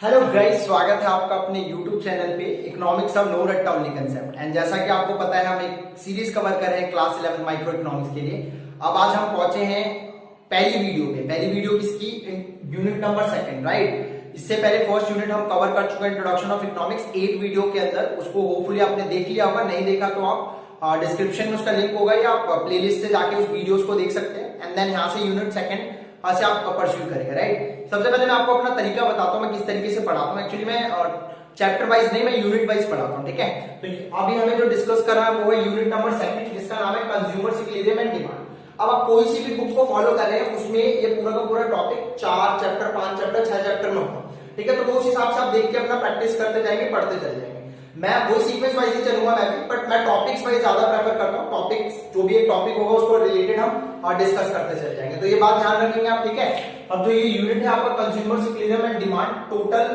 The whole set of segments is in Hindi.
हेलो गाइस, स्वागत है आपका अपने YouTube चैनल पे इकोनॉमिक्स ऑफ नो रट्टा ओनली कंसेप्ट। एंड जैसा कि आपको पता है, हम एक सीरीज कवर कर रहे हैं क्लास 11 माइक्रो इकोनॉमिक्स के लिए। अब आज हम पहुंचे हैं पहली वीडियो पे। पहली वीडियो किसकी? Unit number second, right. इससे पहले फर्स्ट यूनिट हम कवर कर चुके हैं, इंट्रोडक्शन ऑफ इकोनॉमिक्स, 8 वीडियो के अंदर। उसको होपफुली आपने देख लिया होगा, नहीं देखा तो आप डिस्क्रिप्शन में उसका लिंक होगा या आप प्लेलिस्ट से जाके उस वीडियोस को देख सकते हैं। एंड देन यहाँ से यूनिट सेकंड से आप परस्यू करेंगे, राइट। सबसे पहले मैं आपको अपना तरीका बताता हूँ, मैं किस तरीके से पढ़ाता हूँ। एक्चुअली मैं चैप्टर वाइज नहीं, मैं यूनिट वाइज पढ़ाता हूँ, ठीक है। तो अभी हमें जो डिस्कस कर रहा है वो है यूनिट नंबर सेकंड, जिसका नाम है कंज्यूमर इक्विलिब्रियम एंड डिमांड। अब आप कोई सी भी बुक को फॉलो कर रहे हैं, उसमें ये पूरा का पूरा टॉपिक 4 चैप्टर, 5 चैप्टर, 6 चैप्टर में होगा, ठीक है। तो उस हिसाब से आप देख के अपना प्रैक्टिस करते जाएंगे, पढ़ते चले जाएंगे। मैं वो सीक्वेंस वाइज ही चलूंगा मैं भी, बट मैं टॉपिक्स वाइज ज्यादा प्रेफर करता हूँ। टॉपिक्स जो भी एक टॉपिक होगा उसको रिलेटेड हम डिस्कस करते चले जाएंगे। तो ये बात ध्यान रखेंगे आप, ठीक है। अब जो ये यूनिट है आपका consumer equilibrium and demand, total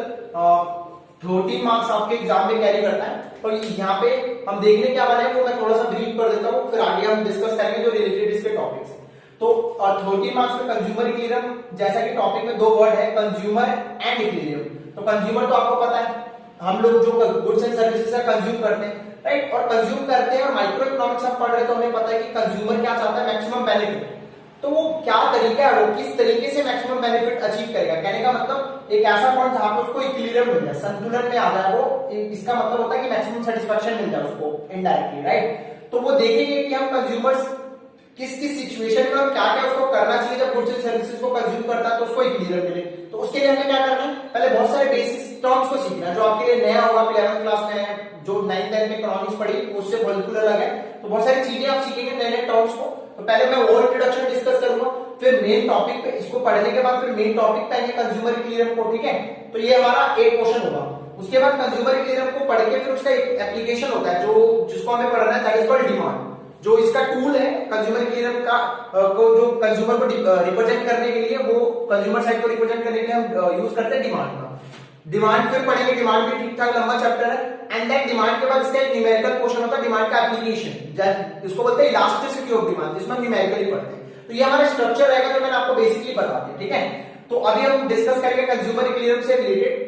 13 marks आपके एग्जाम में कैरी करता है। तो यहाँ पे हम देखने क्या वाले हैं वो मैं थोड़ा सा ब्रीफ कर देता हूँ, फिर आगे हम डिस्कस करेंगे जो रिलेटेड इसके टॉपिक्स है। तो 13 मार्क्स में कंज्यूमर इक्विलिब्रियम, जैसा कि टॉपिक में 2 वर्ड है, कंज्यूमर एंड इक्विलिब्रियम। तो कंज्यूमर तो आपको पता है, हम लोग जो गुड्स एंड सर्विसेज का कंज्यूम करते हैं, राइट। और कंज्यूम करते हैं, और माइक्रो इकोनॉमिक्स हम पढ़ रहे हैं तो हमें पता है कि कंज्यूमर क्या चाहता है, मैक्सिमम बेनिफिट। तो वो क्या तरीका है, वो किस तरीके से मैक्सिमम बेनिफिट अचीव करेगा। कहने का मतलब एक ऐसा पॉइंट जहां पर उसको इक्विलिब्रियम मिल जाए, संतुलन में आ जाए वो। इसका मतलब होता है कि मैक्सिमम सेटिस्फैक्शन मिल जाए उसको इनडायरेक्टली, राइट। तो वो देखेंगे कि हम कंज्यूमर्स किस किस सिचुएशन में क्या क्या उसको करना चाहिए जब गुड्स एंड सर्विसेज को कंज्यूम करता है तो उसको इक्विलिब्रियम मिले। तो उसके लिए हमें क्या करना है, पहले बहुत सारे बेसिक टर्म्स को सीखना है जो आपके लिए नया होगा। 11th क्लास में जो 9th 10th में इकोनॉमिक्स पढ़ी उससे बिल्कुल अलग है। तो बहुत सारी चीजें आप सीखेंगे नए नए टर्म्स को। तो पहले मैं वो इंट्रोडक्शन डिस्कस करूंगा, फिर मेन टॉपिक पे, इसको पढ़ने के बाद फिर मेन टॉपिक पे आएंगे कंज्यूमर इक्विलिब्रियम को, ठीक है। तो ये हमारा एक पोर्शन होगा। उसके बाद कंज्यूमर इक्विलिब्रियम को पढ़ के फिर उसका एक एप्लीकेशन होता है जो जिसको हमें पढ़ना है, दैट इज कॉल्ड डिमांड। जो इसका टूल है कंज्यूमर इक्विलिब्रियम का, को जो कंज्यूमर को रिप्रेजेंट करने के लिए, वो कंज्यूमर साइड को रिप्रेजेंट करने के लिए हम यूज करते हैं डिमांड का। डिमांड फिर पढ़ेंगे, डिमांड भी ठीक ठाक लंबा चैप्टर है। एंड देन डिमांड के बाद इसका एक न्यूमेरिकल पोर्शन होता है, डिमांड का एप्लीकेशन, इसको बोलते हैं इलास्टिसिटी ऑफ डिमांड, जिसमें हम न्यूमेरिकली पढ़ते हैं। तो ये हमारा स्ट्रक्चर रहेगा जो मैंने आपको बेसिकली बता दिया, ठीक है। तो अभी हम डिस्कस करेंगे कंज्यूमर इक्विलिब्रियम से रिलेटेड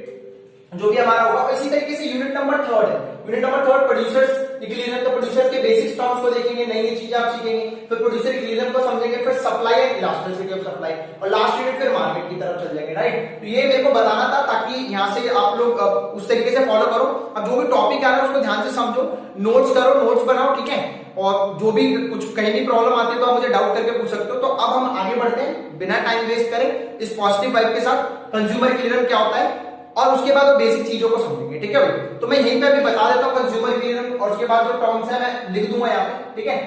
जो भी हमारा होगा। इसी तरीके से यूनिट नंबर 3 है, यूनिट नंबर 3 प्रोड्यूसर्स इक्विलिब्रियम। तो प्रोड्यूसर्स के बेसिक टर्म्स को देखेंगे, नई नई चीजें आप सीखेंगे, फिर प्रोड्यूसर इक्विलिब्रियम को समझेंगे, फिर supply and elasticity of supply, और लास्ट यूनिट फिर मार्केट की तरफ चल जाएंगे, राइट। तो ये मेरे को बताना था ताकि यहाँ से आप लोग उस तरीके से फॉलो करो। अब जो भी टॉपिक आ रहा है उसको ध्यान से समझो, नोट्स करो, नोट्स बनाओ, ठीक है। और जो भी कुछ कहीं भी प्रॉब्लम आती है तो आप मुझे डाउट करके पूछ सकते हो। तो अब हम आगे बढ़ते हैं बिना टाइम वेस्ट करें, इस पॉजिटिव वाइब के साथ कंज्यूमर इक्विलिब्रियम क्या होता है, और उसके बाद वो बेसिक चीजों को समझेंगे, ठीक है भाई। तो मैं यहीं पे अभी बता देता हूँ कंज्यूमर इक्विलिब्रियम, और उसके बाद जो टर्म्स है मैं लिख दूंगा यहाँ पे, ठीक है।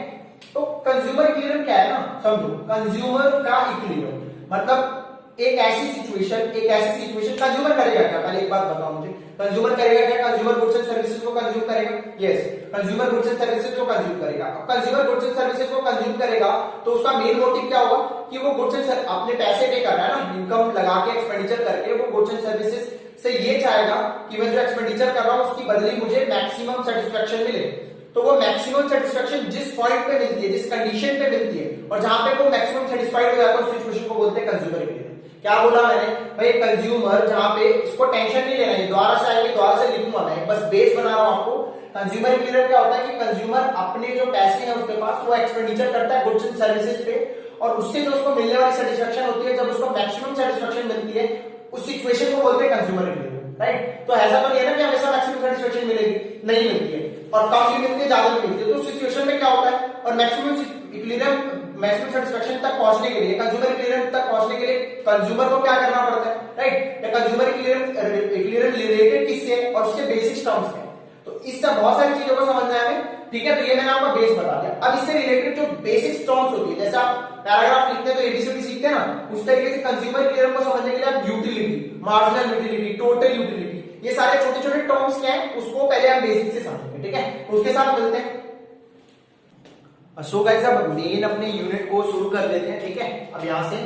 तो कंज्यूमर इक्विलिब्रियम क्या है ना, समझो। कंज्यूमर का इक्विलिब्रियम मतलब एक ऐसी सिचुएशन कंज्यूमर करेगा क्या, पहले एक बात बताओ मुझे। कंज्यूमर करेगा क्या? कंज्यूमर गुड्स एंड सर्विसेज को कंज्यूम करेगा, yes. Consumer goods and services को कंज्यूम करेगा। अब कंज्यूमर गुड्स एंड सर्विसेज को कंज्यूम करेगा तो उसका मेन मोटिव क्या होगा कि वो गुड्स एंड अपने पैसे पे कर रहा है ना, इनकम लगा के एक्सपेंडिचर करके वो गुड्स एंड सर्विसेज से ये चाहेगा कि मैं जो एक्सपेंडिचर कर रहा हूं उसकी बदले मुझे मैक्सिमम सेटिस्फेक्शन मिले। तो वो मैक्सिमम सेटिस्फेक्शन जिस पॉइंट पे मिलती है, जिस कंडीशन पे मिलती है, और जहां पे वो मैक्सिमम सेटिस्फाइड हो जाता है उस सिचुएशन को बोलते हैं कंज्यूमर इक्विलिब्रियम। क्या बोला मैंने भाई? कंज्यूमर जहां पे इसको टेंशन नहीं लेना है, द्वारा से आएंगे, द्वारा से लिखूंगा मैं, बस बेस बना रहा हूं आपको। कंज्यूमर इक्विलिब्रियम क्या होता है कि कंज्यूमर अपने जो पैसे हैं उसके पास, वो एक्सपेंडिचर करता है गुड्स एंड सर्विसेज पे, और उससे जो उसको मिलने वाली सेटिस्फेक्शन होती है, जब उसको मैक्सिमम सेटिस्फेक्शन मिलती है, उस सिचुएशन को बोलते हैं कंज्यूमर इक्विलिब्रियम, राइट। तो ऐसा तो नहीं है ना कि हमेशा मैक्सिमम सेटिस्फेक्शन मिलेगी, नहीं मिलती है, और कम भी मिलती है, ज्यादा भी मिलती है। तो उस सिचुएशन में क्या होता है, और मैक्सिमम इक्विलिब्रियम, मैक्सिमम सेटिस्फेक्शन तक पहुंचने के लिए, कंज्यूमर इक्विलिब्रियम तक पहुंचने के लिए कंज्यूमर को क्या करना पड़ता है, राइट। या कंज्यूमर इक्विलिब्रियम रिलेटेड किससे, और उससे बेसिक टर्म्स है। तो इससे बहुत सारी चीजों को समझना है हमें, ठीक है। तो ये मैंने आपको बेस बता दिया। अब इससे रिलेटेड जो बेसिक टर्म्स होती है, जैसे आप पैराग्राफ लिखते हैं तो एबीसीडी सीखते हैं ना, उस तरीके से कंज्यूमर इक्विलिब्रियम को समझने के लिए आप utility, marginal utility, total utility, ये सारे छोटे छोटे टर्म्स क्या है उसको पहले हम बेसिक से समझेंगे, ठीक है। तो उसके साथ मिलते हैं। सो गाइस, अब मेन अपने यूनिट को शुरू कर लेते हैं, ठीक है। अब यहाँ से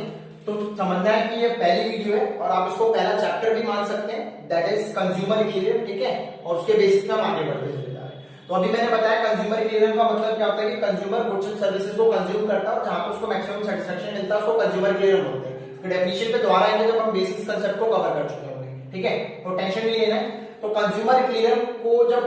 तो समझना है कि ये पहली वीडियो है, और आप इसको पहला चैप्टर भी मान सकते हैं, दैट इज कंज्यूमर इक्विलिब्रियम, ठीक है। और उसके बेसिस पे हम आगे बढ़ते चले जा रहे हैं। तो अभी मैंने बताया कंज्यूमर इक्विलिब्रियम का मतलब क्या होता है कि कंज्यूमर गुड्स एंड सर्विसेज को कंज्यूम करता है, और जहां पे उसको मैक्सिमम सेटिस्फेक्शन मिलता है उसको कंज्यूमर इक्विलिब्रियम बोलते हैं। तो डेफिनेशन पे दोबारा आएंगे जब हम बेसिक कांसेप्ट को कवर कर चुके होंगे। ठीक है, तो टेंशन नहीं लेना है। तो कंज्यूमर इक्विलिब्रियम को जब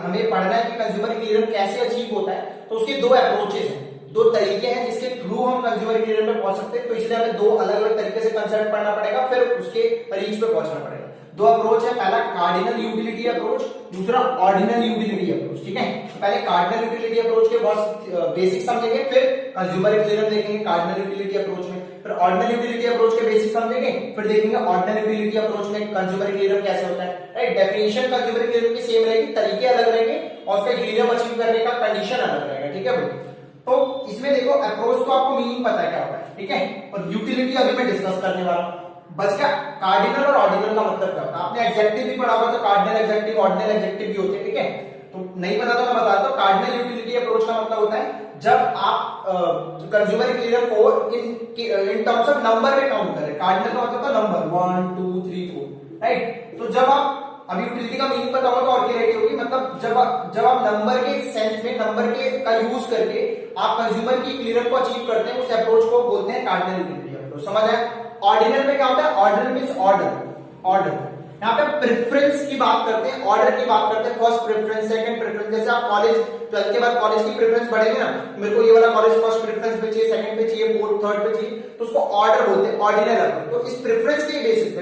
हमें पढ़ना है कि कंज्यूमर इक्विलिब्रियम कैसे अचीव होता है, तो उसके दो अप्रोचेस हैं, दो तरीके हैं जिसके थ्रू हम कंज्यूमर इक्विलिब्रियम पे पहुंच सकते हैं। तो इसलिए हमें दो अलग अलग तरीके से कंसल्ट पढ़ना पड़ेगा, फिर उसके रीच पे पहुंचना पड़ेगा। दो अप्रोच है, पहला कार्डिनल यूटिलिटी अप्रोच, दूसरा ऑर्डिनल यूटिलिटी अप्रोच। ठीक है, तो पहले कार्डिनल यूटिलिटी अप्रोच के बहुत बेसिक समझेंगे, फिर कंज्यूमर इक्विलिब्रियम देखेंगे कार्डिनल यूटिलिटी अप्रोच में, फिर ऑर्डिनल यूटिलिटी अप्रोच के बेसिक समझेंगे, फिर देखेंगे ऑर्डिनल यूटिलिटी अप्रोच में कंज्यूमर इक्विलिब्रियम कैसे होता है। राइट, डेफिनेशन कंज्यूमर इक्विलिब्रियम की सेम रहेगी, तरीके अलग रहेंगे और उसका इक्विलिब्रियम अचीव करने का कंडीशन अलग रहेगा। ठीक है भाई, तो इसमें देखो अप्रोच तो आपको मीनिंग पता है क्या होता है, ठीक है, और यूटिलिटी अभी मैं डिस्कस करने वाला हूं। बस क्या कार्डिनल और ऑर्डिनल का मतलब क्या होता है, आपने एडजेक्टिव भी पढ़ा होगा, तो कार्डिनल एडजेक्टिव ऑर्डिनल एडजेक्टिव भी होते हैं। ठीक है, तो नहीं पता तो मैं बताता हूं। कार्डिनल यूटिलिटी अप्रोच का मतलब होता है जब आप कंज्यूमर इक्विलिब्रियम को इन टर्म्स ऑफ नंबर में काउंट करें। कार्डिनल का मतलब नंबर 1 2 3 4, राइट। तो जब आप अभी यूटिलिटी का मीनिंग पता होगा तो और क्लियरिटी होगी, मतलब जब आप नंबर के सेंस में नंबर के का यूज करके आप कंज्यूमर की इक्विलिब्रियम को अचीव करते हैं, उस अप्रोच को बोलते हैं कार्डिनल यूटिलिटी अप्रोच। समझ आया? ऑर्डिनल में क्या होता है, ऑर्डिनल मींस ऑर्डर। यहाँ पे प्रेफरेंस की बात करते हैं, ऑर्डर की बात करते हैं, फर्स्ट प्रेफरेंस, सेकंड प्रेफरेंस। जैसे आप कॉलेज 12th के बाद कॉलेज की प्रेफरेंस बढ़ेगी ना, मेरे को ये वाला कॉलेज फर्स्ट प्रेफरेंस पे चाहिए, सेकंड पे चाहिए, फोर्थ थर्ड पे चाहिए, तो उसको ऑर्डर बोलते हैं, ऑर्डिनल अप्रोच। तो इस प्रेफरेंस के बेसिस पे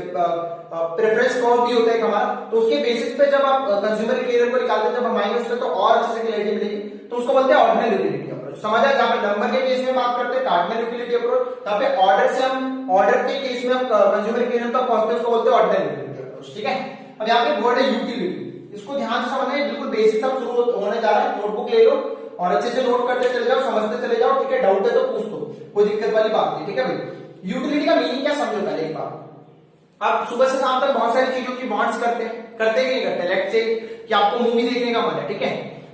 प्रेफरेंस कर्व भी होता है हमारा, तो उसके बेसिस पे जब आप कंज्यूमर इक्विलिब्रियम को निकालते हैं, जब हम आएंगे उस पे तो और अच्छे से क्लैरिटी मिलेगी, तो उसको बोलते हैं ऑर्डिनल यूटिलिटी अप्रोच। समझ आया? जहां पे नंबर के केस में बात करते हैं कार्डिनल यूटिलिटी अप्रोच, जहां पे ऑर्डर के केस में हम कंज्यूमर इक्विलिब्रियम तक पहुंचते हैं, उसको बोलते हैं ऑर्डिनल यूटिलिटी अप्रोच। ठीक है, अब यहाँ पे वर्ड है यूटिलिटी, इसको ध्यान से समझना है, बिल्कुल बेसिक सब शुरू होने जा रहा है। नोटबुक ले लो और अच्छे से नोट करते चले जाओ, समझते चले जाओ। ठीक है, डाउट है तो पूछ दो, कोई दिक्कत वाली बात नहीं। ठीक है भाई, यूटिलिटी का मीनिंग क्या समझो पहले एक बार। आप सुबह से शाम तक बहुत सारी चीजों की वांट्स करते कि नहीं करते। लेट्स से कि आपको मूवी देखने का मन है, ठीक है,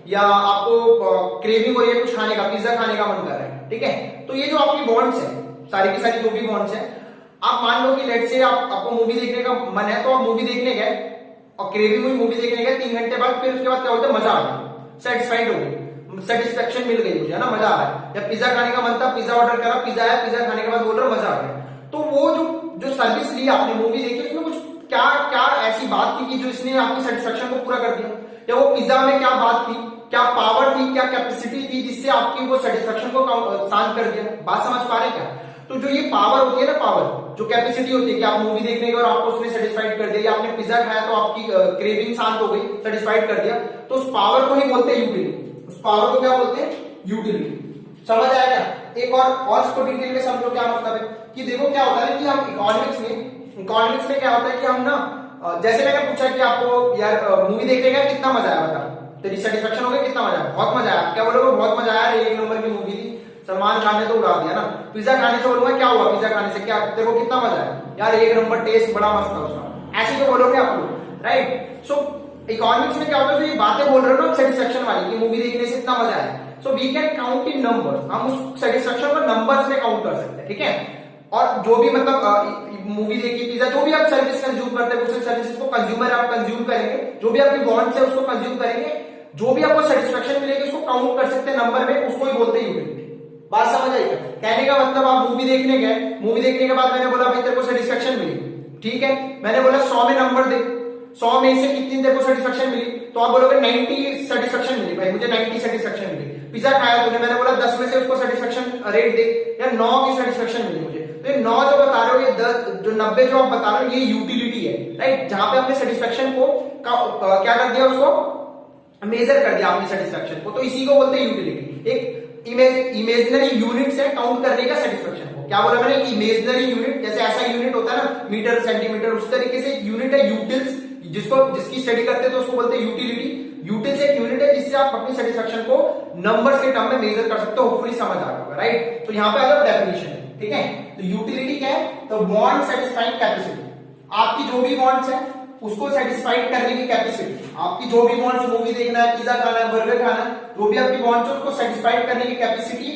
या आपको क्रेविंग हो रही है कुछ खाने का, पिज्जा खाने का मन कर रहा है, ठीक है, तो ये जो आपकी वांट्स है, सारी की सारी जो भी वांट्स है, आप मान लो कि लेट्स से आपको मूवी देखने का मन है, तो आप मूवी देखने गए और क्रेविंग हुई, मूवी देखने गए, 3 घंटे बाद फिर उसके बाद क्या होता है, मजा आ गया, सेटिस्फाइड हो गई, सेटिस्फेक्शन मिल गई मुझे, है ना, मजा आ रहा है। जब पिज्जा खाने का मन था, पिज्जा ऑर्डर करा, पिज्जा आया, पिज्जा खाने के बाद बोल रहा मजा आ गया। तो वो जो सर्विस ली आपने, मूवी देखी, उसमें कुछ क्या क्या ऐसी बात थी कि जो इसने आपकी सेटिस्फेक्शन को पूरा कर दिया, या वो पिज्जा में क्या बात थी, क्या पावर थी, क्या कैपेसिटी थी जिससे आपकी वो सेटिस्फेक्शन को शांत कर दिया। बात समझ पा रहे क्या? तो जो ये पावर होती है ना, पावर जो कैपेसिटी होती है कि आप मूवी देखने के और आपको उसने सेटिस्फाइड कर दिया, या आपने पिज्जा खाया तो आपकी क्रेविंग शांत हो गई, सेटिस्फाइड कर दिया, तो उस पावर को ही बोलते हैं यूटिलिटी। उस पावर को क्या बोलते हैं, यूटिलिटी। समझ आया क्या? एक और इसको डिटेल में समझो क्या मतलब है कि देखो क्या होता है कि हम इकोनॉमिक्स में क्या होता है कि हम ना, जैसे मैंने पूछा कि आपको यार मूवी देखने का कितना मजा आया, बता, तेरी सेटिस्फेक्शन हो गया, कितना मजा आया? बहुत मजा आया। क्या बोलोगे? बहुत मजा आया, 1 नंबर की मूवी थी, सलमान खान ने तो उड़ा दिया ना। पिज्जा खाने से बोलूंगा क्या हुआ, पिज्जा खाने से क्या, तेरे को कितना मजा आया? यार 1 नंबर, टेस्ट बड़ा मस्त था उसका, ऐसे तो बोलोगे आप लोग, राइट। सो इकोनॉमिक्स में क्या होता है, जो ये बातें बोल रहे हो ना सेटिस्फेक्शन वाली कि मूवी देखने से इतना मजा आया, so we can count in numbers, हम उस सेटिस्फेक्शन को नंबर्स में काउंट कर सकते हैं। ठीक है, और जो भी मतलब मूवी देखी, पिज्जा, जो भी आप सर्विस कंज्यूम करते हैं, उस सर्विसेज को कंज्यूमर आप कंज्यूम करेंगे, जो भी आपकी वांट्स है उसको कंज्यूम करेंगे, जो भी आपको सेटिस्फेक्शन मिलेगी उसको काउंट कर सकते हैं नंबर में, उसको ही बोलते हैं यूटिलिटी। बात समझ आएगी? कहने का मतलब आप मूवी देखने गए, मूवी देखने के बाद मैंने बोला भाई तेरे को सेटिस्फेक्शन मिली, ठीक है, मैंने बोला 100 में नंबर दे, 100 में से कितनी तेरे को सेटिस्फेक्शन मिली, तो आप बोलोगे 90 सेटिस्फेक्शन मिली, भाई मुझे 90 सेटिस्फेक्शन मिली। पिज्जा खाया तूने, मैंने बोला 10 में से उसको सेटिस्फेक्शन रेट दे, या 9 की सेटिस्फेक्शन मिली मुझे, तो ये 9 जो बता रहे हो, ये 10 जो 90 जो आप बता रहे हो, ये यूटिलिटी है, राइट, जहां पे आपने सेटिस्फेक्शन को क्या कर दिया, उसको मेजर कर दिया आपने सेटिस्फेक्शन को, तो इसी को बोलते हैं यूटिलिटी। एक इमेजिनरी यूनिट्स है काउंट करने का सेटिस्फेक्शन को, क्या बोला मैंने, इमेजिनरी यूनिट, जैसे ऐसा यूनिट होता है ना मीटर सेंटीमीटर, उस तरीके से यूनिट है यूटिल्स, जिसकी स्टडी करते हैं तो उसको बोलते हैं यूटिलिटी। यूटिल्स एक यूनिट है जिससे आप अपनी सेटिस्फेक्शन को नंबर्स के टर्म में मेजर कर सकते हो। होपफुली समझ आ गया, राइट। तो यहाँ पे अगर डेफिनेशन है, ठीक है, तो यूटिलिटी क्या है, तो वांट सेटिस्फाइंग कैपेसिटी, आपकी जो भी वांट्स है उसको सेटिस्फाइड करने की कैपेसिटी, आपकी जो भी वांट्स, मूवी देखना है, पिज्जा खाना है, बर्गर खाना है, जो भी आपकी वांट्स है उसको सेटिस्फाइड करने की capacity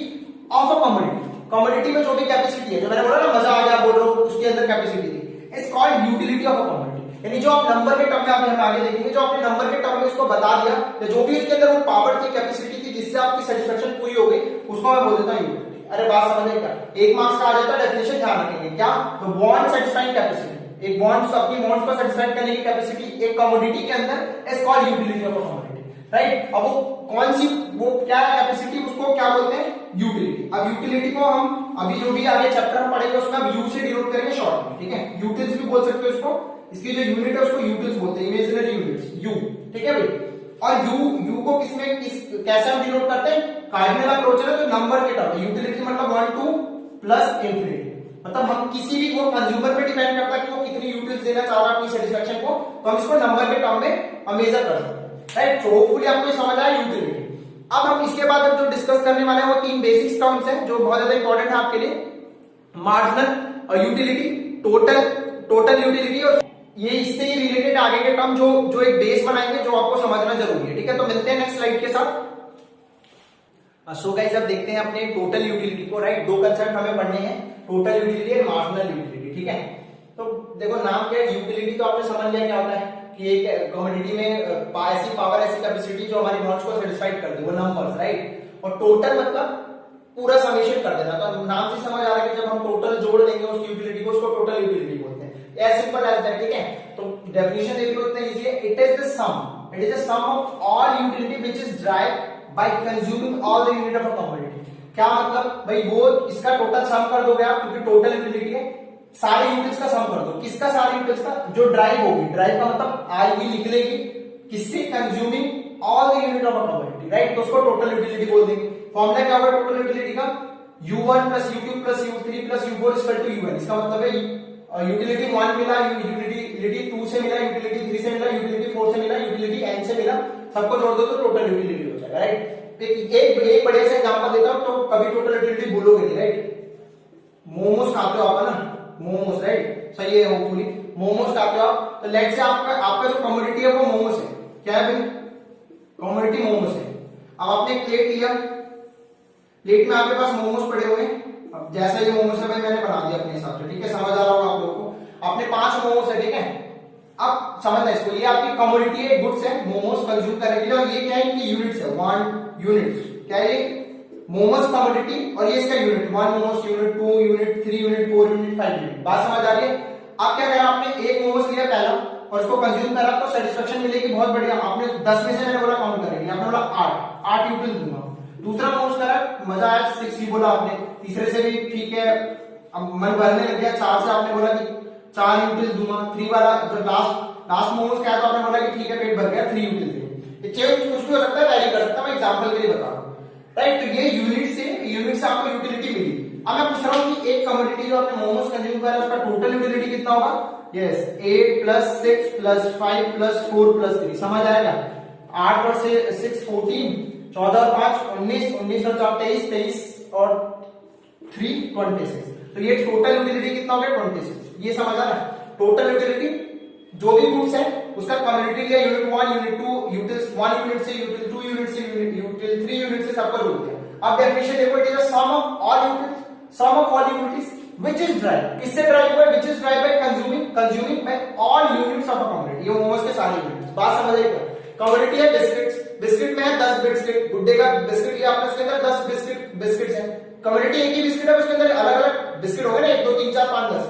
of a commodity. Commodity में जो भी कैपेसिटी है, जो मैंने बोला ना मजा आ गया बोल रहा हूं, उसके अंदर कैपेसिटी थी, it's called utility of a commodity. यानी जो आप नंबर के टर्म में, आप हम आगे देखेंगे, जो आपने नंबर के टर्म में उसको बता दिया, तो जो भी उसके अंदर वो पावर थी, कैपेसिटी थी, जिससे आपकी सेटिस्फेक्शन पूरी हो गई, उसको मैं बोल देता हूँ यूटिलिटी। अरे बात समझ क्या, 1 मार्क्स का आ जाता है, डेफिनेशन ध्यान रखेंगे क्या, तो वांट सेटिस्फाइंग कैपेसिटी, एक बॉन्ड्स अपनी बॉन्ड्स को सेटिस्फाई करने की कैपेसिटी एक कमोडिटी के अंदर is called utility of a commodity, right. अब वो कौन सी, वो क्या कैपेसिटी, उसको क्या बोलते हैं, यूटिलिटी। अब यूटिलिटी को हम अभी जो भी आगे चैप्टर में पढ़ेंगे उसमें अब यू से डिनोट करेंगे शॉर्ट में, ठीक है। यूटिल्स भी बोल सकते हो इसको, इसकी जो यूनिट है उसको यूटिल्स बोलते हैं, इमेजिनरी यूनिट्स, यू, ठीक है भाई। और यू को कैसे हम डिनोट करते हैं, कार्डिनल अप्रोच है तो नंबर के टर्म, यूटिलिटी मतलब 1 2 प्लस इंफिनिटी, मतलब हम किसी भी, वो कंज्यूमर पे डिपेंड करता है कि वो कितनी यूटिल्स देना चाह रहा है अपनी सेटिस्फेक्शन को, तो हम इसको नंबर के टर्म में हम मेजर कर सकते हैं, राइट। तो होपफुली आपको ये समझ आया यूटिलिटी। अब हम इसके बाद अब जो डिस्कस करने वाले हैं वो 3 बेसिक्स टर्म्स हैं जो बहुत ज्यादा इंपॉर्टेंट है आपके लिए, मार्जिनल यूटिलिटी, टोटल यूटिलिटी, और ये इससे ही रिलेटेड आगे के टर्म जो एक बेस बनाएंगे जो आपको समझना जरूरी है, ठीक है। तो मिलते हैं नेक्स्ट स्लाइड के साथ। सो गाइस अब देखते हैं अपने टोटल यूटिलिटी को, राइट। दो कंसेप्ट हमें पढ़ने हैं, टोटल यूटिलिटी और मार्जिनल यूटिलिटी, ठीक है। तो देखो नाम क्या है, यूटिलिटी तो आपने समझ लिया क्या होता है कि एक कमोडिटी में ऐसी पावर, ऐसी कैपेसिटी जो हमारी वॉन्ट्स को सेटिस्फाइड कर दे, वो नंबर्स, राइट। और टोटल मतलब पूरा समेशन कर देना, तो नाम से समझ आ रहा है कि जब हम टोटल जोड़ देंगे उस यूटिलिटी को, उसको टोटल यूटिलिटी बोलते हैं, एज सिंपल एज दैट, ठीक है। तो डेफिनेशन देख लो, इतना इजी है, it is the sum of all utility which is derived by consuming all the unit of a commodity. क्या मतलब भाई, वो इसका टोटल सम कर दोगे आप, क्योंकि टोटल यूटिलिटी है, सारे यूनिट्स का सम कर दो, किसका, सारे यूनिट्स का, जो ड्राइव होगी, ड्राइव का मतलब आई भी लिख लेगी, किससे, consuming all the unit of a commodity, right. तो उसको टोटल यूटिलिटी बोल देंगे। फॉर्मूला क्या होगा टोटल यूटिलिटी का, u1 plus u2 plus u3 plus u4 equal to un। इसका मतलब है यूटिलिटी 1 मिला, यूटिलिटी 2 से मिला, यूटिलिटी 3 से मिला, यूटिलिटी 4 से मिला, यूटिलिटी n से मिला, सबको जोड़ दो तो टोटल यूटिलिटी हो जाएगा, राइट। एक बड़े से एग्जांपल देता हूं, तो कभी टोटल यूटिलिटी बोलोगे नहीं, राइट। मोमोज खाते हो आप ना, मोमोज, राइट, सही है, होपफुली मोमोज खाते हो आप, तो लेट से आपका जो कमोडिटी है वो मोमोज है, क्या है भाई, कमोडिटी मोमोज है। अब आपने एक प्लेट लिया, प्लेट में आपके पास मोमोज पड़े हुए हैं, अब जैसा ये मोमोज है भाई मैंने बना दिया अपने हिसाब से, ठीक है, समझ आ रहा होगा आप लोगों को। आपने 5 मोमोज है, ठीक है। अब समझना इसको, ये आपकी कमोडिटी है, गुड्स है, मोमोज कंज्यूम करने के लिए, और ये क्या है, इनकी यूनिट्स है, 1 यूनिट्स, क्या है, मोमोज कमोडिटी, और ये इसका unit, 1 momos unit, 2 unit, 3 unit, 4 unit, 5 unit. बात समझ आ रही है। आप क्या करा, आपने एक मोमोज लिया पहला और उसको कंज्यूम करा तो सेटिस्फेक्शन मिलेगी, बहुत बढ़िया। आपने 10 में से मैंने बोला काउंट करेंगे, आपने बोला 8 यूटिल्स दूंगा। दूसरा मोमोज करा, मजा आया, 6 ही बोला आपने। तीसरे से भी ठीक है, अब मन भरने लग गया, 4 से आपने बोला कि 4 यूटिल्स दूंगा। 3 वाला जो लास्ट मोमोज क्या, तो आपने बोला कि ठीक है पेट भर गया, 3 यूटिल्स दूंगा। चेंज कुछ भी हो सकता है, वैरी कर सकता है, मैं एग्जांपल के लिए बता रहा हूं, राइट। तो ये यूनिट से आपको यूटिलिटी मिली। अब मैं पूछ रहा हूं कि एक कमोडिटी जो आपने मोमोज कंज्यूम करा उसका टोटल यूटिलिटी कितना होगा, yes, 8 plus 6 plus 5 plus 4 plus 3, समझ आएगा। 8 और 6 14, 14 और 5 19, 19 और 4 23, 23 और 3 26। तो ये टोटल यूटिलिटी कितना हो गया, 26। ये समझ आ रहा है। टोटल यूटिलिटी जो भी गुड्स है उसका कमोडिटी लिया, यूनिट 1 यूनिट 2 यूटिल्स, 1 यूनिट से यूटिल, 2 यूनिट से यूटिल, 3 यूनिट से सबको जोड़ दिया। अब डेफिनेशन देखो, it is the sum of all units which is drive, किससे ड्राइव हुआ है, which is drive by consuming by all units of a commodity। ये मोमोज के सारे यूनिट्स, बात समझ आई क्या। कमोडिटी है बिस्किट में है 10 बिस्किट, गुड्डे का बिस्किट लिया आपने, उसके अंदर 10 बिस्किट्स है। कमोडिटी एक ही बिस्किट है, उसके अंदर अलग अलग बिस्किट होंगे ना, 1 2 3 4 5 10,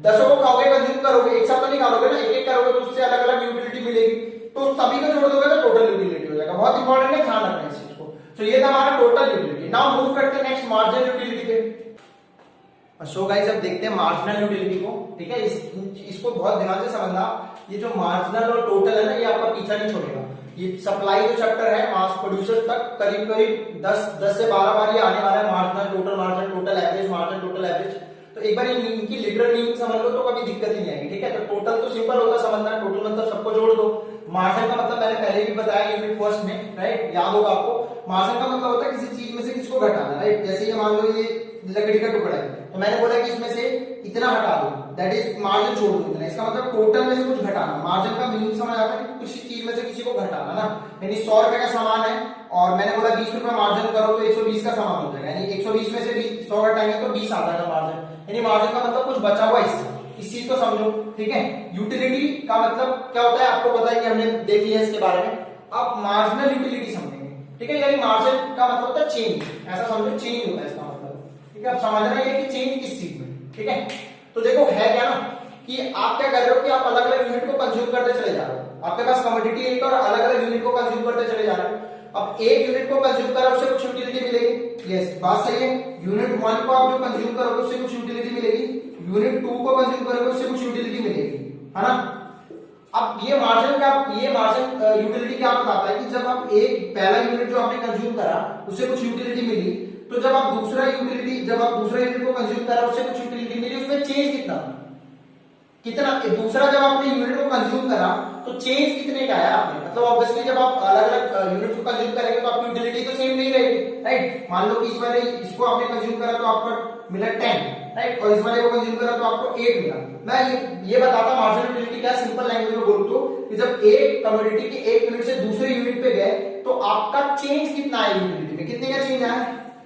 10 को खाओगे, कंज्यूम करोगे, एक साथ तो नहीं खाओगे ना, एक करोगे तो उससे अलग अलग यूटिलिटी मिलेगी, तो सभी को जोड़ दोगे तो टोटल यूटिलिटी हो जाएगा। बहुत इंपॉर्टेंट है, ध्यान रखना इस चीज को। तो ये था हमारा टोटल यूटिलिटी। नाउ मूव करते हैं नेक्स्ट मार्जिनल यूटिलिटी पे। सो गाइस अब देखते हैं मार्जिनल यूटिलिटी को, ठीक है। इसको बहुत ध्यान से समझना। ये जो मार्जिनल और टोटल है ना, ये आपका पीछा नहीं छोड़ेगा। ये सप्लाई जो चैप्टर है मास प्रोड्यूसर तक करीब 10 से 12 बार ये आने वाला है, marginal, total average, marginal, total average. तो एक बार इनकी लिटरल मीनिंग समझ लो तो कभी दिक्कत ही नहीं आएगी, ठीक है। तो टोटल तो सिंपल होता है समझना, टोटल मतलब सबको जोड़ दो। मार्जिन का मतलब मैंने पहले भी बताया यूनिट फर्स्ट में, राइट, याद होगा आपको। मार्जिन का मतलब होता है किसी चीज में से किसको घटाना, राइट। जैसे ये मान लो ये लकड़ी का टुकड़ा है, तो मैंने बोला कि इसमें से इतना हटा दो, दैट इज मार्जिन छोड़ दो इतना। इसका मतलब टोटल में से कुछ घटाना। मार्जिन का मीनिंग समझ आता है कि किसी चीज में से किसी को घटाना ना। यानी 100 रुपए का सामान है और मैंने बोला 20 रुपए मार्जिन करो तो 120 का सामान हो जाएगा, यानी 120 में से 100 घटाएंगे तो 20 आ जाएगा मार्जिन। यानी मार्जिन का मतलब कुछ बचा हुआ हिस्सा, इस चीज को समझो, ठीक है। यूटिलिटी का मतलब क्या होता है आपको पता है कि हमने देख लिया इसके बारे में। अब मार्जिनल यूटिलिटी समझेंगे, ठीक है। यानी मार्जिन का मतलब होता है चेंज, ऐसा समझो, चेंज होता है इसका मतलब, ठीक है। अब समझना है कि चेंज किस चीज में, ठीक है। तो देखो है क्या ना, कि आप क्या कर रहे हो कि आप अलग अलग यूनिट को कंज्यूम करते चले जा रहे हो। आपके पास कमोडिटी एक और अलग अलग यूनिट को कंज्यूम करते चले जा रहे हो। अब एक यूनिट को कंज्यूम करा उससे कुछ यूटिलिटी मिलेगी। यस, बात सही है। यूनिट 1 को आप जो कंज्यूम करोगे उससे कुछ यूटिलिटी मिलेगी, यूनिट 2 को कंज्यूम करोगे उससे कुछ यूटिलिटी मिलेगी, है ना। अब ये मार्जिन यूटिलिटी क्या बताता है कि जब आप एक पहला यूनिट जो आपने कंज्यूम करा उससे कुछ यूटिलिटी मिली, तो जब आप दूसरा यूनिट को कंज्यूम करा उससे कुछ यूटिलिटी मिली, उसमें चेंज कितना दूसरा जब आपने यूनिट को कंज्यूम करा तो चेंज कितने का आया आपने, मतलब ऑब्वियसली जब आप अलग अलग यूनिट को कंज्यूम करेंगे तो आपकी यूटिलिटी तो सेम नहीं रहेगी, राइट। मान लो कि इस वाले इसको आपने कंज्यूम करा तो आपको मिला 10, राइट, और इस वाले को कंज्यूम करा तो आपको 8 मिला। मैं ये बताता मार्जिनल यूटिलिटी क्या, सिंपल लैंग्वेज में बोलूं तो कि जब एक कमोडिटी के एक यूनिट से दूसरे यूनिट पे गए तो आपका चेंज कितना है यूटिलिटी में, कितने का चेंज आया,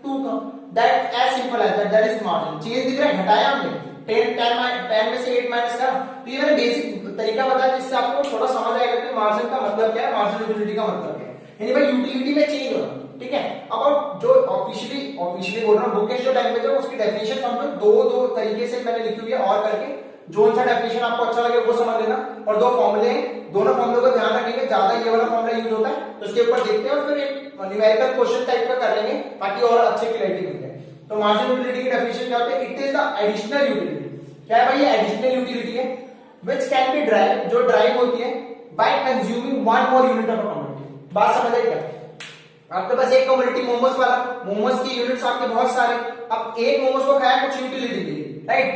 2 का। That as simple as that is margin. Change दिख रहा है, घटाया हमने 10 में से 8 माइनस करा। तो ये मैंने बेसिक तरीका बताया जिससे आपको थोड़ा समझ आएगा कि मार्जिन का मतलब क्या है, मार्जिनल यूटिलिटी का मतलब क्या है, यानी भाई यूटिलिटी में चेंज होना, ठीक है। अब जो ऑफिशियली बोल रहा हूं, बुकिश जो लैंग्वेज है उसकी डेफिनेशन समझो, दो तरीके से मैंने लिखी हुई है और करके, जो सा डेफिनेशन आपको अच्छा लगे वो समझ लेना। और दो फॉर्मूले हैं, दोनों फॉर्मूले को ध्यान रखेंगे, ज्यादा ये वाला फॉर्मूला यूज होता है तो इसके ऊपर देखते हैं और फिर एक न्यूमेरिकल क्वेश्चन टाइप का कर लेंगे ताकि और अच्छे क्लैरिटी मिल जाए। तो मार्जिनल यूटिलिटी की डेफिनेशन क्या होती है, it is the additional utility. क्या है भाई, ये एडिशनल यूटिलिटी है व्हिच कैन बी ड्राइव, जो ड्राइव होती है bye consuming one more unit of a commodity. बात समझ आई क्या, आपके पास एक कमोडिटी मोमोस वाला, मोमोस की यूनिट्स आपके बहुत सारे, अब एक मोमोस को खाया कुछ यूटिलिटी मिली, राइट,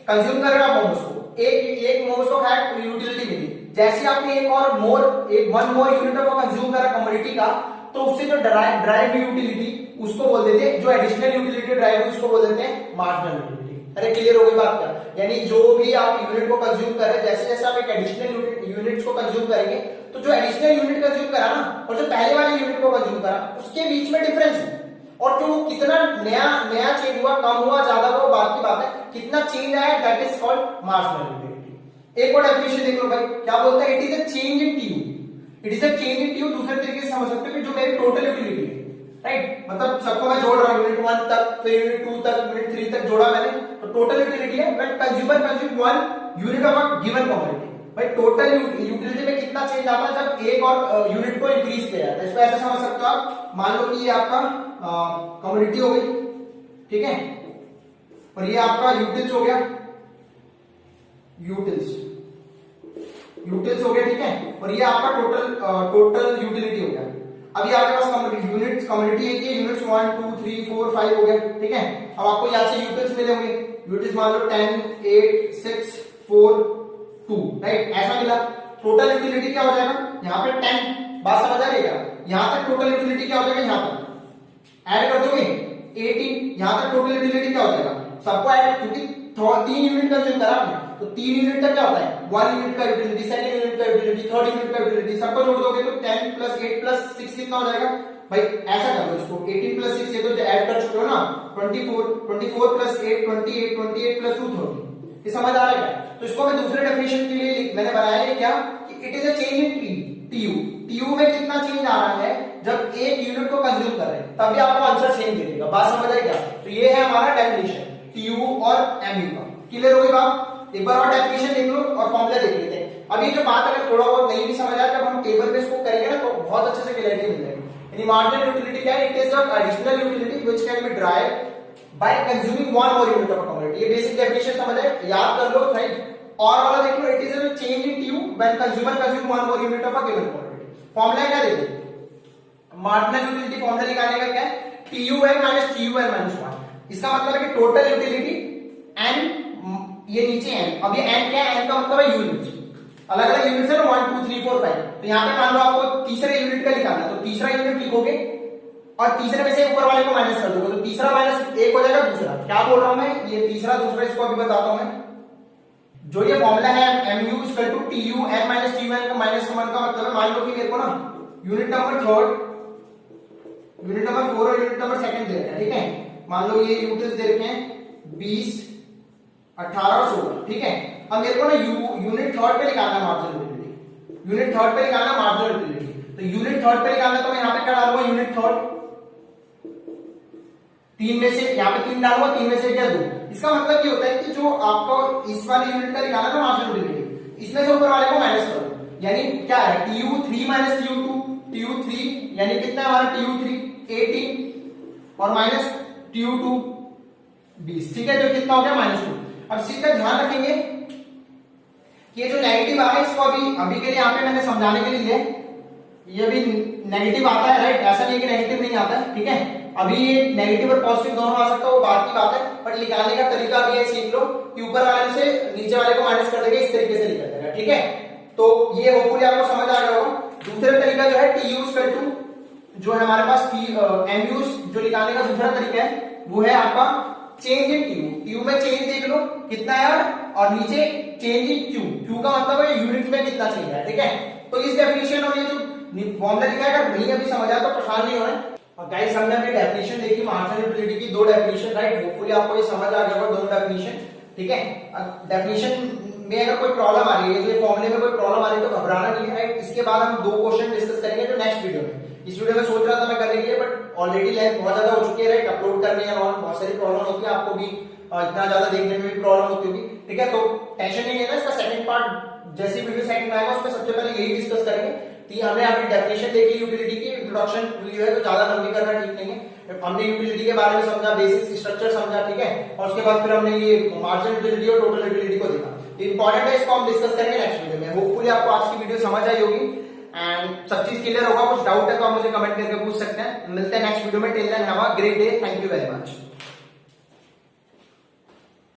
कंज्यूम कर रहे हो मोमोस को, एक मोमोस को खाया यूटिलिटी मिली। जैसे आपने one more unit of consume करा कमोडिटी का, तो उससे जो ड्राइव यूटिलिटी उसको बोल देते हैं, जो एडिशनल यूटिलिटी ड्राइव उसको बोल देते हैं मार्जिनल यूटिलिटी। अरे क्लियर हो गई बात क्या, यानी जो भी आप यूनिट को कंज्यूम कर रहे हैं, जैसे जैसे आप एक एडिशनल यूनिट को कंज्यूम करेंगे तो जो एडिशनल यूनिट कंज्यूम करा ना और जो पहले वाले यूनिट को कंज्यूम करा उसके बीच में डिफरेंस है, और जो कितना नया चेंज हुआ, कम हुआ, ज्यादा हुआ, बात की बात है, कितना चेंज आया, that is called marginal utility. एक और डेफिनेशन देख लो भाई, क्या बोलता है, it is a change in TU. It is a change in TU दूसरे तरीके से समझ सकते हो कि जो मेरी टोटल यूटिलिटी है, राइट, मतलब सबको मैं जोड़ रहा हूं, यूनिट 1 तक, फिर यूनिट 2 तक, यूनिट 3 तक जोड़ा मैंने, तो टोटल यूटिलिटी है when consumer consume one unit of a given commodity. भाई टोटल यूटिलिटी में कितना चेंज आता है जब एक और यूनिट को इंक्रीज किया जाता है। इसको ऐसे समझ सकते हो आप, मान लो कि ये आपका कमोडिटी हो गई, ठीक है, और ये आपका यूटिल्स हो गया, यूटिल्स हो गया, ठीक है, और ये आपका टोटल यूटिलिटी हो गया। अभी आपके पास कमोडिटी है कि यूनिट्स 1 2 3 4 5 हो गए, ठीक है। अब आपको यहाँ से यूटिल्स मिले होंगे, यूटिल्स मान लो 10 8 6 4 2, राइट, ऐसा मिला। टोटल यूटिलिटी क्या हो जाएगा, यहाँ पे 10, बात समझ आ रही है, यहाँ तक टोटल यूटिलिटी क्या हो जाएगा, यहाँ तक ऐड कर दोगे 18, यहाँ तक टोटल यूटिलिटी क्या हो जाएगा, सबको ऐड, क्योंकि 3 यूनिट कंज्यूम करा आपने तो 3 यूनिट का क्या होता है, 1 यूनिट का यूटिलिटी, सेकंड यूनिट का यूटिलिटी, थर्ड यूनिट का यूटिलिटी, सबको जोड़ दोगे तो 10 प्लस 8 प्लस 6 कितना हो जाएगा भाई, ऐसा कर लो इसको, 18 प्लस 6 ये तो ऐड कर चुके हो ना, 24 प्लस 8 28 प्लस 2 30। ये समझ आ रहा है क्या, तो इसको मैं दूसरे डेफिनेशन के लिए मैंने बनाया है क्या कि it is a change in TU में कितना चेंज आ रहा है जब एक यूनिट को कंज्यूम कर रहे हैं, तभी आपको आंसर चेंज दे देगा। बात समझ आई क्या, तो ये है हमारा डेफिनेशन टीयू और एमयू का। क्लियर हो गई बात, एक बार और डेफिनेशन देख लो और फॉर्मूला देख लेते हैं। अब ये जो बात अगर थोड़ा बहुत नहीं भी समझ आया, जब हम टेबल में इसको करेंगे ना तो बहुत अच्छे से क्लैरिटी मिल जाएगी। यानी मार्जिनल यूटिलिटी क्या है, it is a additional utility which can be derived by consuming one more unit of commodity. ये बेसिक डेफिनेशन समझ आए, याद कर लो, राइट। और वाला देख लो, it is a change in TU when consumer consume one more unit of a given commodity. Formula क्या देते हैं, मार्जिनल यूटिलिटी फॉर्मूला निकालने का क्या है, TUN माइनस TUN माइनस 1। इसका मतलब है कि टोटल यूटिलिटी n, ये नीचे n, अब ये n क्या है, n का मतलब है यूनिट्स, अलग अलग यूनिट्स है ना, 1 2 3 4 5। तो यहाँ पे मान लो आपको तीसरे यूनिट का निकालना, तो तीसरा यूनिट लिखोगे और तीसरे में से ऊपर वाले को माइनस कर दोगे, तो तीसरा माइनस 1 हो जाएगा दूसरा। क्या बोल रहा हूं मैं, ये तीसरा दूसरा, इसको अभी बताता हूं मैं। जो ये फॉर्मूला है mu equal to TUN minus TUN का माइनस का मतलब है, मान लो कि मेरे को ना यूनिट नंबर 3, यूनिट नंबर 4 और यूनिट नंबर 2 दे रखे हैं, ठीक है। मान लो ये यूनिट्स दे रखे हैं 20 18 और 16, ठीक है। अब मेरे को ना यूनिट 3 पे निकालना मार्जिनल यूटिलिटी, यूनिट 3 पे निकालना मार्जिनल यूटिलिटी। तो यूनिट 3 पे निकालना तो मैं यहाँ पे क्या डालूंगा, यूनिट 3, तीन में से यहाँ पे 3 डालूंगा, 3 में से क्या 2। इसका मतलब ये होता है कि जो आपको इस वाले यूनिट का निकाला ना मार्जिनल यूटिलिटी, इसमें से ऊपर वाले को माइनस करो, यानी क्या है TU3 माइनस TU2, TU3 यानी कितना है हमारा TU3 18 और माइनस TU2 20, ठीक है, जो कितना हो गया -2। अब इस चीज का ध्यान रखेंगे कि ये जो नेगेटिव आ रहा है इसको अभी के लिए यहाँ पे मैंने समझाने के लिए ये भी नेगेटिव आता है, राइट, ऐसा नहीं है कि नेगेटिव नहीं आता है, ठीक है, अभी ये नेगेटिव और पॉजिटिव दोनों आ सकता है, वो बात की बात है, बट निकालने का तरीका भी है, सीख लो कि ऊपर वाले से नीचे वाले को माइनस कर देंगे, इस तरीके से निकल जाएगा, ठीक है। तो ये होपफुली आपको समझ आ गया होगा। दूसरा तरीका जो है TU जो है हमारे पास MU जो निकालने का दूसरा तरीका है वो है आपका चेंज इन TU में चेंज देख लो कितना है और नीचे चेंज इन Q का मतलब है यूनिट में कितना चेंज है, ठीक है। तो इस डेफिनेशन और ये जो फॉर्मूला लिखा है अगर नहीं अभी समझ आया तो परेशान नहीं होना। और गाइस हमने अभी डेफिनेशन देखी मार्जिनल यूटिलिटी की, 2 डेफिनेशन, राइट, होपफुली आपको ये समझ आ गया होगा, 2 डेफिनेशन, ठीक है। डेफिनेशन में अगर कोई प्रॉब्लम आ रही है, तो फॉर्मूले में कोई प्रॉब्लम आ रही है तो घबराना नहीं है, राइट। इसके बाद हम 2 क्वेश्चन डिस्कस करेंगे जो नेक्स्ट वीडियो में, इस वीडियो में सोच रहा था मैं करने के लिए, बट ऑलरेडी लेंथ बहुत ज्यादा हो चुकी है, राइट, अपलोड करने या बहुत सारी प्रॉब्लम होती है, आपको भी इतना ज्यादा देखने में भी प्रॉब्लम होती होगी, ठीक है। तो टेंशन नहीं लेना, इसका सेकंड पार्ट जैसे वीडियो सेकंड आएगा उसमें सबसे पहले यही डिस्कस करेंगे। हमने अभी डेफिनेशन देखी यूटिलिटी की, इंट्रोडक्शन वीडियो है तो ज्यादा लंबी करना ठीक नहीं है। हमने यूटिलिटी के बारे में समझा, बेसिक स्ट्रक्चर समझा, ठीक है, और उसके बाद फिर हमने ये मार्जिनल यूटिलिटी और टोटल यूटिलिटी को देखा। इंपॉर्टेंट है, इसको हम डिस्कस करेंगे नेक्स्ट वीडियो में। होपफुली आपको आज की वीडियो समझ आई होगी एंड सब चीज क्लियर होगा। कुछ डाउट है तो आप मुझे कमेंट करके पूछ सकते हैं। मिलते हैं नेक्स्ट वीडियो में। Till then have a great day. Thank you very much.